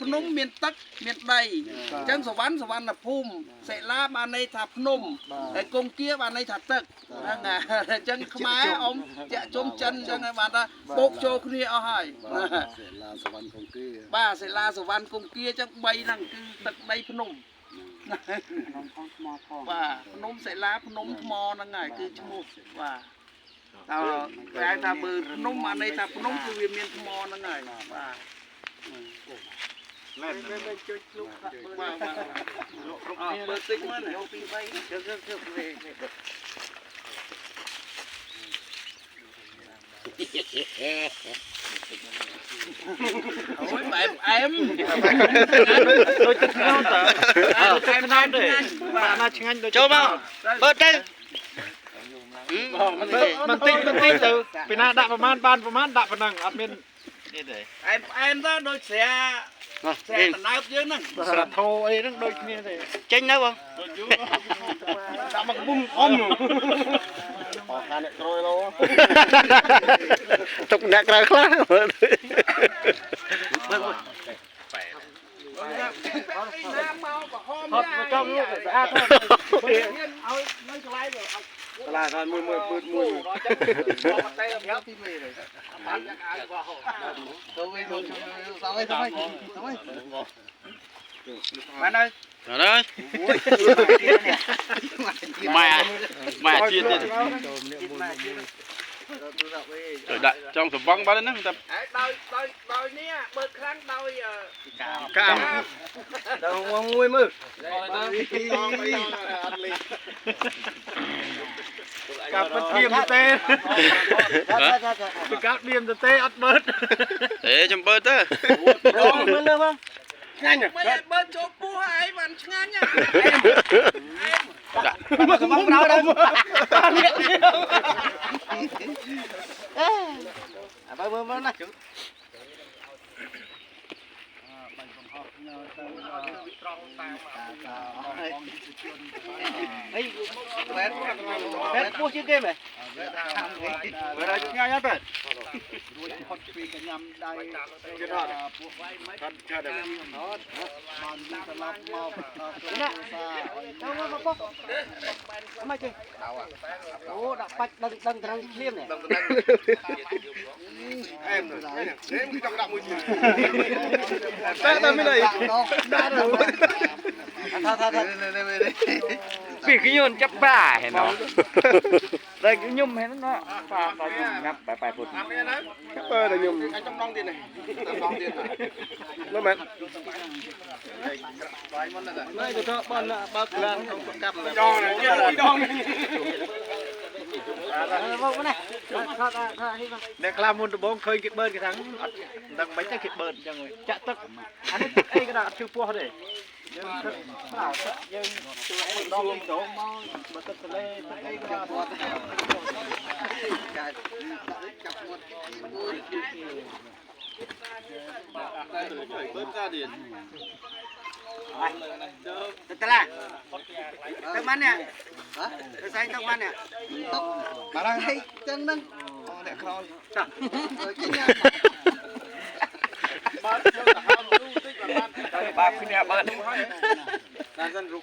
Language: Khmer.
ភ្នំមានទឹកមានដីអញ្ចឹងសវណ្ណភូមិសិលាបានន័យថាភ្នំហើយគង្គគាបានន័យថាទឹកហ្នឹងអញ្ចឹងខ្មែរអ៊ំចាក់ជុំចិនអញ្ចឹងបានថាបូកចូលគ្នាអស់ហើយសិលាសវណ្ណគង្គគាបាទសិលាសវណ្ណគង្គគាអញ្ចឹង3ហ្នឹងគឺទឹកដីភ្នំបាទភ្នំសិលាភ្នំថ្មហ្នឹងហើយគឺឈ្មោះបាទតើគេថាបើភ្នំអានេះថាភ្នំគឺវាមានថ្មហ្នឹងហើយបាទលែនជួយលុកបាទលុកគ្រប់គ្នាបើតិចមើលយកពី3ជើងវិញអូយបែបអែមដូចទឹកខ្នោតតើតែខ្នោតទេបាទណាឆ្ងាញ់ដូចចូលមកបើទៅมันติดទៅពីណាដាក់ប្រមាណបានប្រមាណដាក់ប៉ុណ្ណឹងអត់មាននេះទេអែមទៅដូចស្រាតំណើបយើងហ្នឹងស្រាធោអីហ្នឹងដូចគ្នាទេចេញនៅបងដូចយូរដាក់មកពុំអមអត់អ្នកក្រោយឡូទុកអ្នកក្រោយខ្លះហត់មកចំនោះស្អាតទៅឲ្យនៅឆ្លៃទៅឆ្លាតមួយពឺតមួយតែយកទីមេเลยបានយកអាវបោះទៅវិញទៅសោះទៅវិញបានហើយម៉ែជាតិទេទៅដាក់ចង់សំបងបានហ្នឹងតែដោយនេះបើខ្លាំងដោយកាមដល់មួយមើលអត់លីកាប់ធៀមទេទៅកាប់ធៀមទេអត់បើទេចាំបើទៅមើលលើបងឆ្ងាញ់មិនបើចូលពោះឯងបានឆ្ងាញ់ដាក់មកកំងប្រោដល់តានេះបើមើលណាអីបែបពោះជាងគេមែនបើដល់ញ៉ាំទៅរួចហត់ពីកញ្ញាំដៃគេអត់ពោះវាយមិនគាត់ឆាដែរអត់បានត្រឡប់មកណាទៅមកពោះមិនទេអូដាក់បាច់ដឹងត្រង់ឃ្លៀមនេះអែមនេះគឺចង់ដាក់មួយទៀតតែមានអីដាក់ពីខ្ញុំចាប់បាហេណោតែខ្ញុំហេណោបាខ្ញុំងាប់បែពុតចាប់បើតែខ្ញុំអាចចំដងទៀតនេះចំដងទៀតនោះមែនបាយមុនហ្នឹងទៅបានបើកឡានក្នុងប្រកាប់ដងនេះដងមកណាអ្នកខ្លះមុនដំបងឃើញគេបឺតគេថាអត់ដឹងមិនទេគេបឺតអញ្ចឹងចាក់ទឹកអានេះអីក៏ដាក់អត់ជឿពោះទេយើងទឹកប្រោយើងជួយដងទៅមកបើទឹកទលេទឹកអីក៏អត់ចាប់មុតបឺតកាទៀតទៅតឡាទៅម៉ាននេះទៅសាយទៅម៉ាននេះបាទហើយចឹងហ្នឹងអ្នកក្រោយចាបាទខ្ញុំទៅហៅទូតិចបាទគ្នាបើតាមសិនរុក